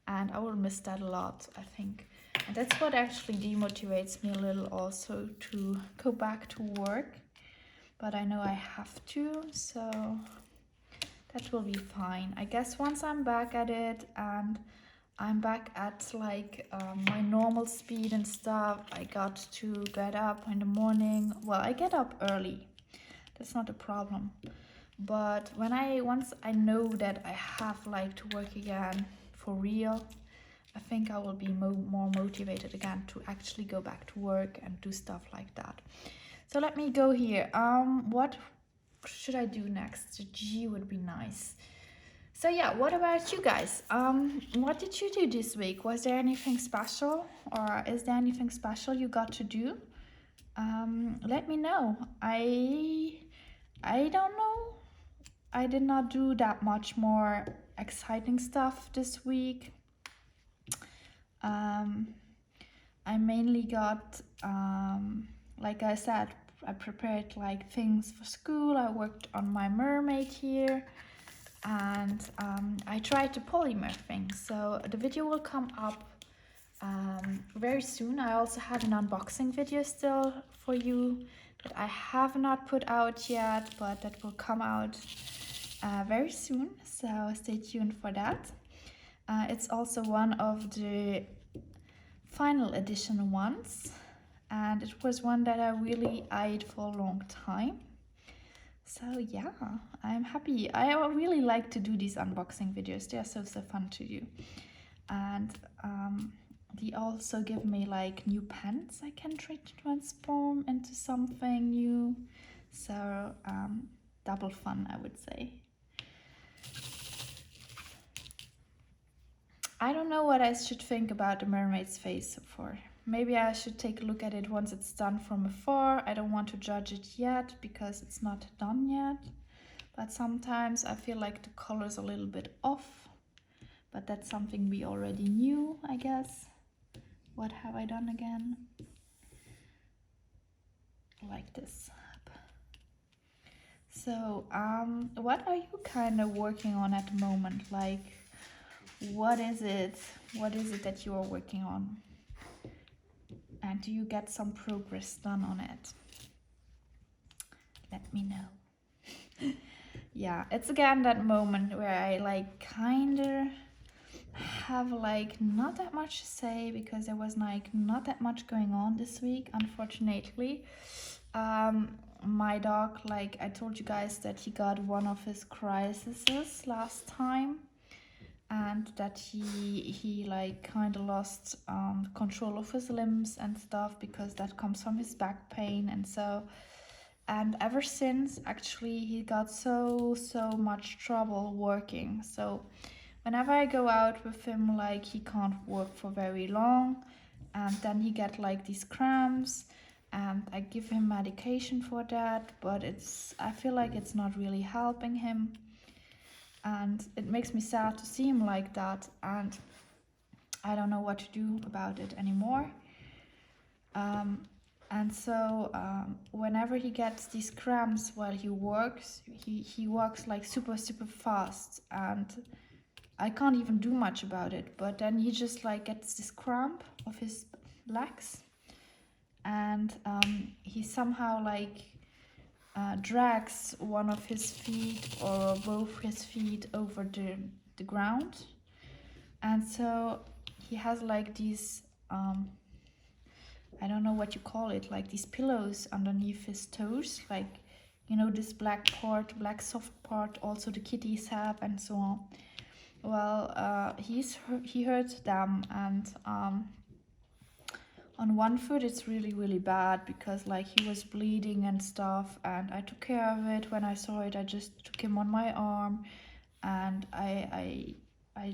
and I will miss that a lot, I think. And that's what actually demotivates me a little also, to go back to work, but I know I have to, so that will be fine. I guess once I'm back at it and I'm back at like my normal speed and stuff, I got to get up in the morning. Well, I get up early, that's not a problem, but once I know that I have like to work again for real, I think I will be more motivated again to actually go back to work and do stuff like that. So let me go here. What should I do next? The G would be nice. So yeah, what about you guys? What did you do this week? Was there anything special, or is there anything special you got to do? Let me know. I don't know. I did not do that much more exciting stuff this week. I mainly got, like I said, I prepared like things for school. I worked on my mermaid here. And I tried to polymer thing, so the video will come up very soon. I also had an unboxing video still for you that I have not put out yet, but that will come out very soon, so stay tuned for that. It's also one of the final edition ones, and it was one that I really eyed for a long time. So yeah, I'm happy. I really like to do these unboxing videos. They are so fun to do. And they also give me like new pens I can try to transform into something new. So double fun, I would say. I don't know what I should think about the mermaid's face so far. Maybe I should take a look at it once it's done from afar. I don't want to judge it yet because it's not done yet. But sometimes I feel like the color's a little bit off. But that's something we already knew, I guess. What have I done again? Like this. So, what are you kind of working on at the moment? Like, what is it that you are working on? And do you get some progress done on it? Let me know. Yeah, it's again that moment where I like kind of have like not that much to say because there was like not that much going on this week, unfortunately. My dog, like I told you guys that he got one of his crises last time, and that he like kind of lost control of his limbs and stuff because that comes from his back pain. And ever since, actually, he got so much trouble working. So whenever I go out with him, like he can't work for very long, and then he get like these cramps, and I give him medication for that, but I feel like it's not really helping him, and it makes me sad to see him like that, and I don't know what to do about it anymore. And so whenever he gets these cramps while he works, he walks like super fast, and I can't even do much about it. But then he just like gets this cramp of his legs, and he somehow like drags one of his feet or both his feet over the ground, and so he has like these I don't know what you call it, like these pillows underneath his toes, like, you know, this black soft part, also the kitties have, and so on. Well, he hurt them, and on one foot it's really bad because like he was bleeding and stuff, and I took care of it. When I saw it, I just took him on my arm, and I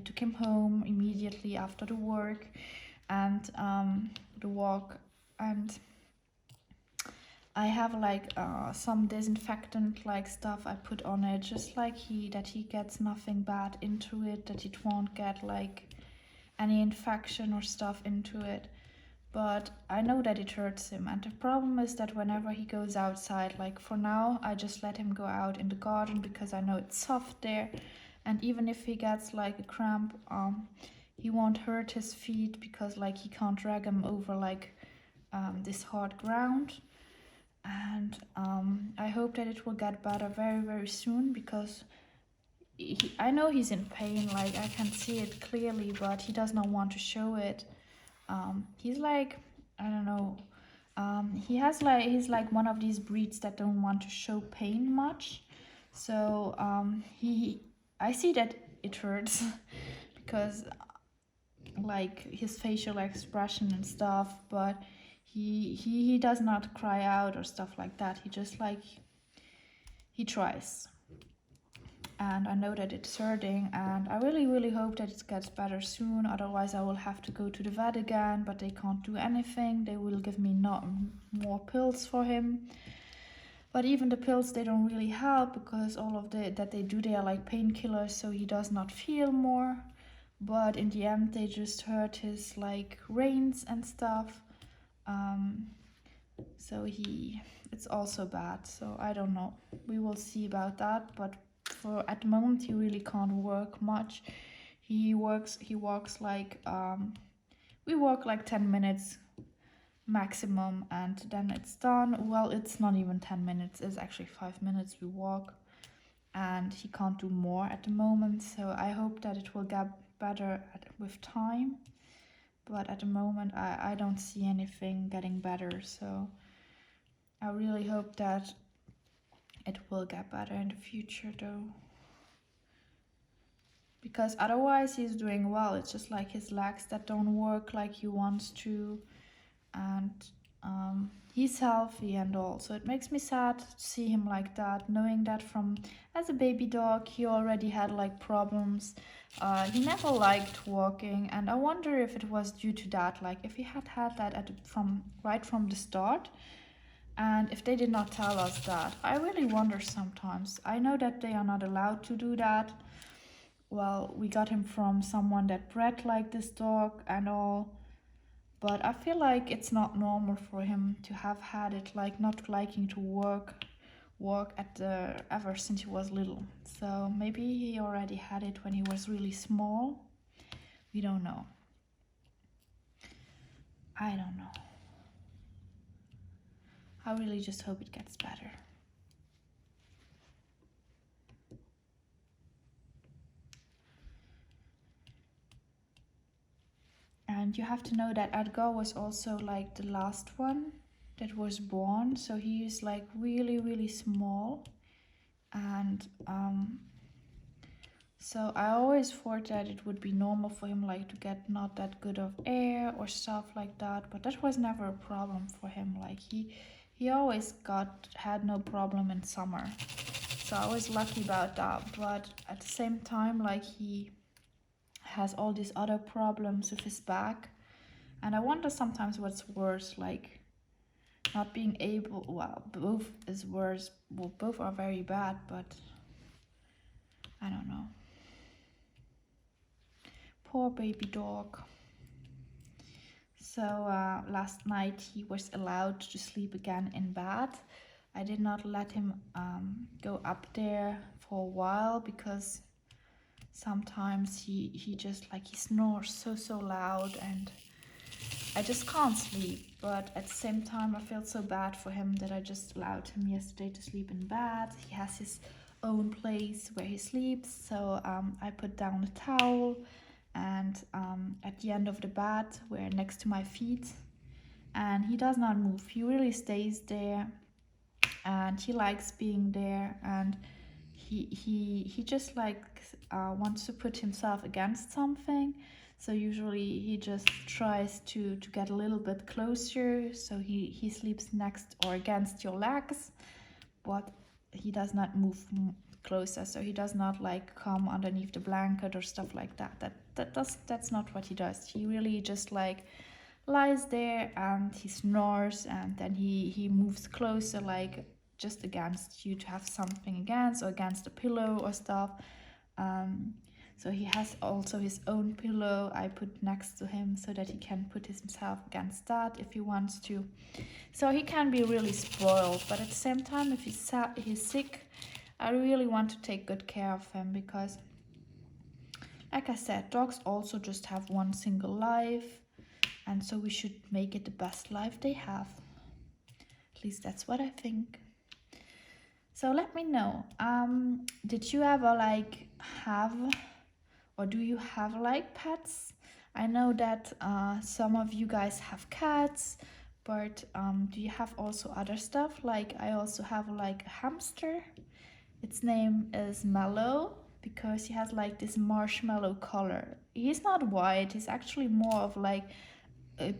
took him home immediately after the work and the walk, and I have like some disinfectant like stuff I put on it, just like that he gets nothing bad into it, that it won't get like any infection or stuff into it. But I know that it hurts him, and the problem is that whenever he goes outside, like for now I just let him go out in the garden because I know it's soft there, and even if he gets like a cramp, he won't hurt his feet because like he can't drag him over like this hard ground. And I hope that it will get better very soon, because I know he's in pain, like I can see it clearly, but he does not want to show it. He's like, I don't know, he's like one of these breeds that don't want to show pain much. So I see that it hurts because like his facial expression and stuff, but he does not cry out or stuff like that. He just like, he tries, and I know that it's hurting, and I really hope that it gets better soon. Otherwise I will have to go to the vet again, but they can't do anything. They will give me not more pills for him, but even the pills, they don't really help because all of that they do, they are like painkillers, so he does not feel more. But in the end they just hurt his like reins and stuff. So it's also bad, so I don't know, we will see about that. But for at the moment he really can't work much. He walks like we walk like 10 minutes maximum, and then it's done. Well, it's not even 10 minutes, it's actually 5 minutes we walk, and he can't do more at the moment. So I hope that it will get better with time, but at the moment I don't see anything getting better. So I really hope that it will get better in the future though, because otherwise he's doing well. It's just like his legs that don't work like he wants to, and he's healthy and all. So it makes me sad to see him like that, knowing that from as a baby dog he already had like problems. He never liked walking, and I wonder if it was due to that, like if he had that right from the start. And if they did not tell us that, I really wonder sometimes. I know that they are not allowed to do that. Well, we got him from someone that bred like this dog and all. But I feel like it's not normal for him to have had it, like not liking to walk ever since he was little. So maybe he already had it when he was really small. We don't know. I don't know. I really just hope it gets better. And you have to know that Edgar was also like the last one that was born, so he is like really small. And so I always thought that it would be normal for him like to get not that good of air or stuff like that, but that was never a problem for him. Like he always had no problem in summer, so I was lucky about that. But at the same time, like he has all these other problems with his back, and I wonder sometimes what's worse, like not being able, well, both is worse, well, both are very bad, but I don't know. Poor baby dog. So last night he was allowed to sleep again in bed. I did not let him go up there for a while because sometimes he just like he snores so loud and I just can't sleep. But at the same time I felt so bad for him that I just allowed him yesterday to sleep in bed. He has his own place where he sleeps, so I put down a towel and at the end of the bed where next to my feet, and he does not move. He really stays there and he likes being there, and he just like wants to put himself against something. So usually he just tries to get a little bit closer, so he sleeps next or against your legs, but he does not move closer, so he does not like come underneath the blanket or stuff like that. That's not what he does. He really just like lies there and he snores, and then he moves closer, like just against you to have something against, or against a pillow or stuff. So he has also his own pillow I put next to him so that he can put himself against that if he wants to. So he can be really spoiled, but at the same time, if he's sick, I really want to take good care of him because, like I said, dogs also just have one single life, and so we should make it the best life they have. At least that's what I think. So let me know, did you ever like have, or do you have like pets? I know that some of you guys have cats, but do you have also other stuff? Like I also have like a hamster. Its name is Mellow because he has like this marshmallow color. He's not white, he's actually more of like a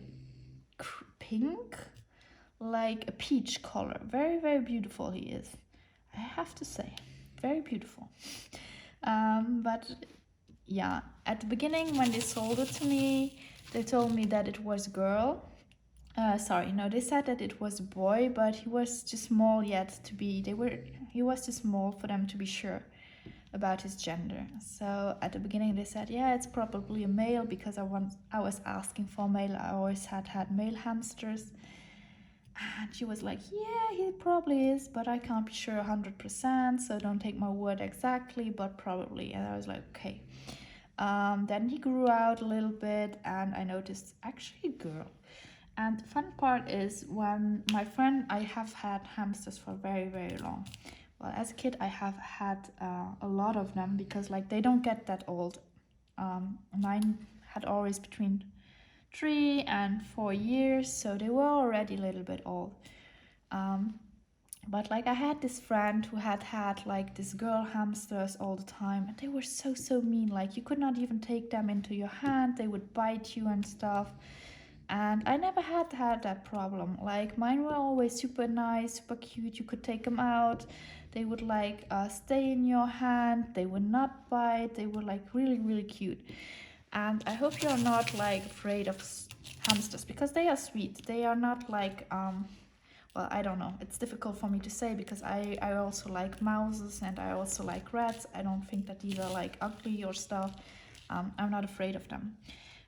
pink, like a peach color. Very beautiful he is, I have to say. Very beautiful. But yeah, at the beginning when they sold it to me, they told me that it was a girl. Sorry, no, they said that it was a boy, but he was too small yet to be, he was too small for them to be sure about his gender. So at the beginning they said, yeah, it's probably a male, because I was asking for male. I always had male hamsters. And she was like, yeah, he probably is, but I can't be sure 100%, so don't take my word exactly, but probably. And I was like, okay. Then he grew out a little bit, and I noticed actually a girl. And the fun part is, when my friend, I have had hamsters for very long. Well, as a kid, I have had a lot of them because like they don't get that old. Mine had always between 3 and 4 years, so they were already a little bit old. But like I had this friend who had like this girl hamsters all the time, and they were so mean. Like you could not even take them into your hand, they would bite you and stuff. And I never had that problem. Like mine were always super nice, super cute. You could take them out, they would like stay in your hand, they would not bite, they were like really cute. And I hope you're not like afraid of hamsters, because they are sweet. They are not like well, I don't know, it's difficult for me to say because I also like mouses and I also like rats. I don't think that these are like ugly or stuff. I'm not afraid of them,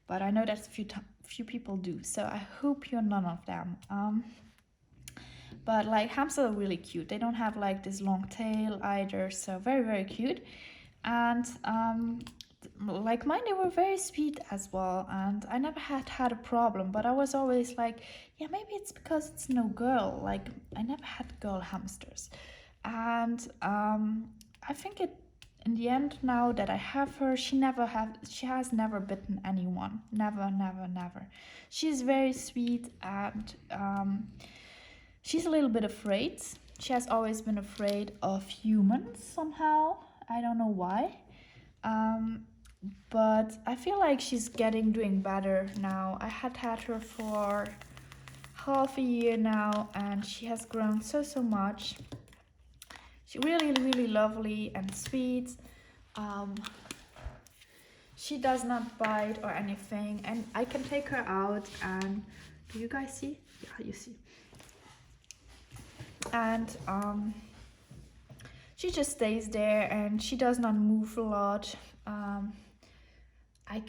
but I know that few people do, so I hope you're none of them. But like hamsters are really cute. They don't have like this long tail either, so very cute. And like mine, they were very sweet as well, and I never had a problem. But I was always like, yeah, maybe it's because it's no girl. Like I never had girl hamsters, and I think it, in the end, now that I have her, she has never bitten anyone. Never. She's very sweet, and she's a little bit afraid. She has always been afraid of humans somehow. I don't know why. But I feel like she's doing better now. I had her for half a year now, and she has grown so much. She's really lovely and sweet. She does not bite or anything, and I can take her out. And do you guys see? Yeah, you see. and she just stays there and she does not move a lot. I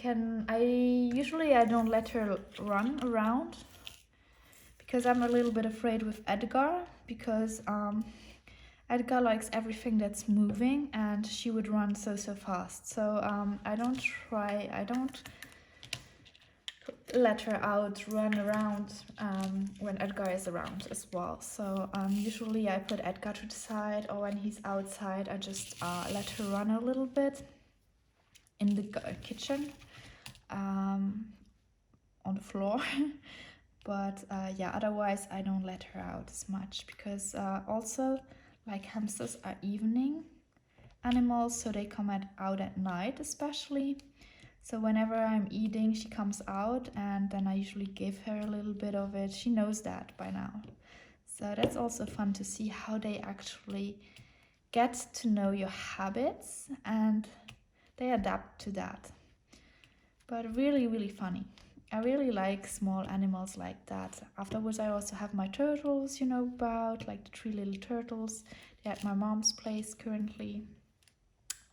don't let her run around because I'm a little bit afraid with Edgar, because Edgar likes everything that's moving and she would run so fast. So I don't let her out run around when Edgar is around as well. So usually I put Edgar to the side, or when he's outside I just let her run a little bit in the kitchen on the floor. But yeah, otherwise I don't let her out as much, because also, like, hamsters are evening animals, so they come out at night especially. So whenever I'm eating, she comes out, and then I usually give her a little bit of it. She knows that by now. So that's also fun to see how they actually get to know your habits and they adapt to that. But really, really funny. I really like small animals like that. Afterwards, I also have my turtles, you know about, like the 3 little turtles. They're at my mom's place currently.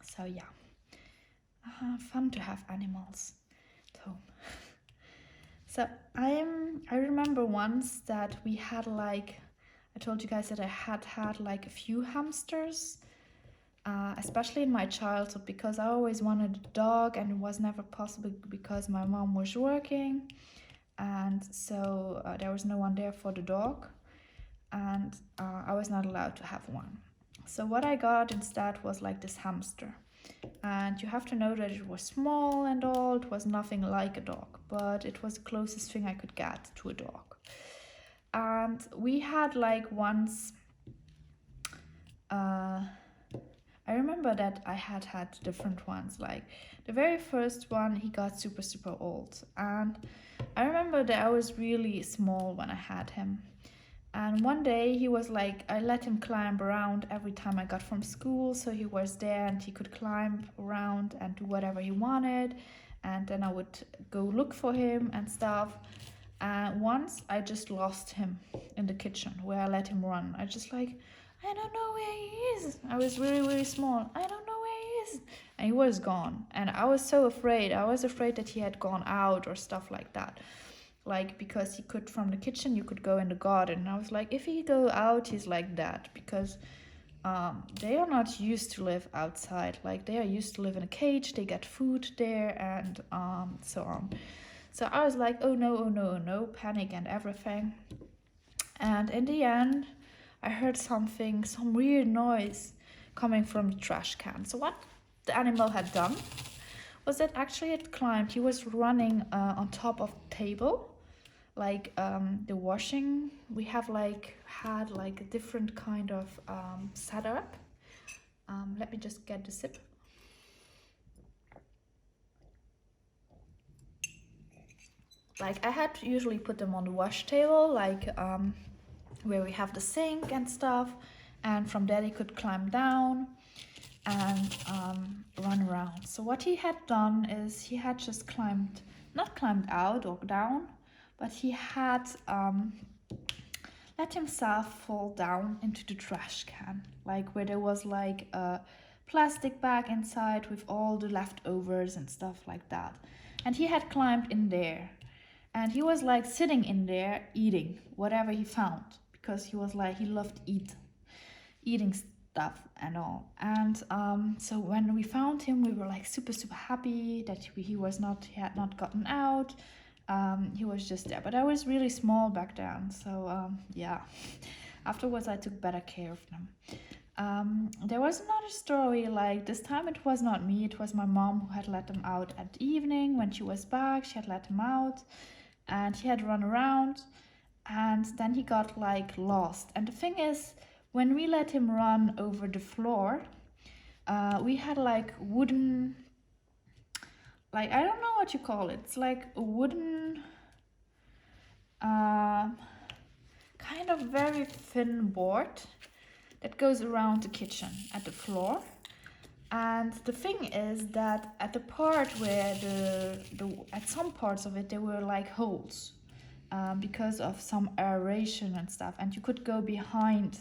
So yeah, fun to have animals at home. So I remember once that we had, like, I told you guys that I had like a few hamsters. Especially in my childhood, because I always wanted a dog and it was never possible because my mom was working, and so there was no one there for the dog, and I was not allowed to have one. So what I got instead was like this hamster, and you have to know that it was small and all. It was nothing like a dog, but it was the closest thing I could get to a dog. And we had, like, once I remember that I had different ones. Like the very first one, he got super old, and I remember that I was really small when I had him. And one day he was like, I let him climb around every time I got from school, so he was there and he could climb around and do whatever he wanted, and then I would go look for him and stuff. And once I just lost him in the kitchen where I let him run. I just like, I don't know where he is. I was really small. I don't know where he is. And he was gone. And I was so afraid. I was afraid that he had gone out or stuff like that. Like, because he could, from the kitchen, you could go in the garden. And I was like, if he go out, he's like that. Because they are not used to live outside. Like, they are used to live in a cage. They get food there and so on. So I was like, oh no, panic and everything. And in the end, I heard some weird noise coming from the trash can. So what the animal had done was that actually it climbed. He was running on top of the table, like the washing. We have had a different kind of setup. Let me just get the sip. Like, I had to usually put them on the wash table, like where we have the sink and stuff, and from there he could climb down and run around. So what he had done is he had just not climbed out or down, but he had let himself fall down into the trash can, like where there was like a plastic bag inside with all the leftovers and stuff like that. And he had climbed in there, and he was like sitting in there eating whatever he found, because he was like, he loved eating stuff and all. And so when we found him, we were like super happy that he had not gotten out. He was just there, but I was really small back then, so yeah. Afterwards I took better care of them. There was another story, like this time it was not me, it was my mom who had let them out at the evening. When she was back, she had let him out and he had run around, and then he got like lost. And the thing is, when we let him run over the floor, we had like wooden, like, I don't know what you call it. It's like a wooden, kind of very thin board that goes around the kitchen at the floor. And the thing is that at the part where at some parts of it, there were like holes because of some aeration and stuff. And you could go behind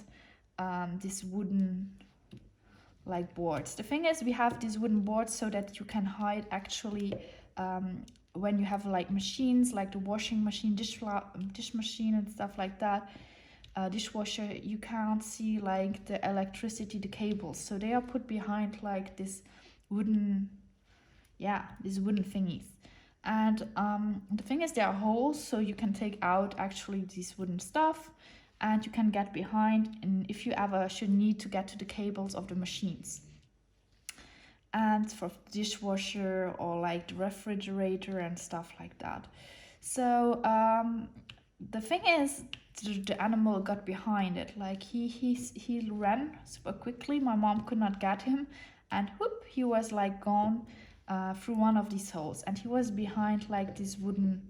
these wooden like boards. The thing is, we have these wooden boards so that you can hide actually when you have like machines like the washing machine, dish machine and stuff like that, dishwasher, you can't see like the electricity, the cables, so they are put behind like this wooden, yeah, these wooden thingies. And the thing is, there are holes so you can take out actually this wooden stuff, and you can get behind, and if you ever should need to get to the cables of the machines. And for dishwasher or like the refrigerator and stuff like that. So the thing is, the animal got behind it. Like he ran super quickly. My mom could not get him, and whoop, he was like gone through one of these holes, and he was behind like this wooden.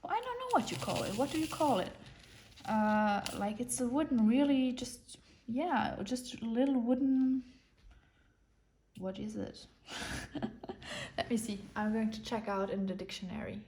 I don't know what you call it. What do you call it? Like it's a wooden, really just, yeah, just a little wooden. What is it? Let me see. I'm going to check out in the dictionary.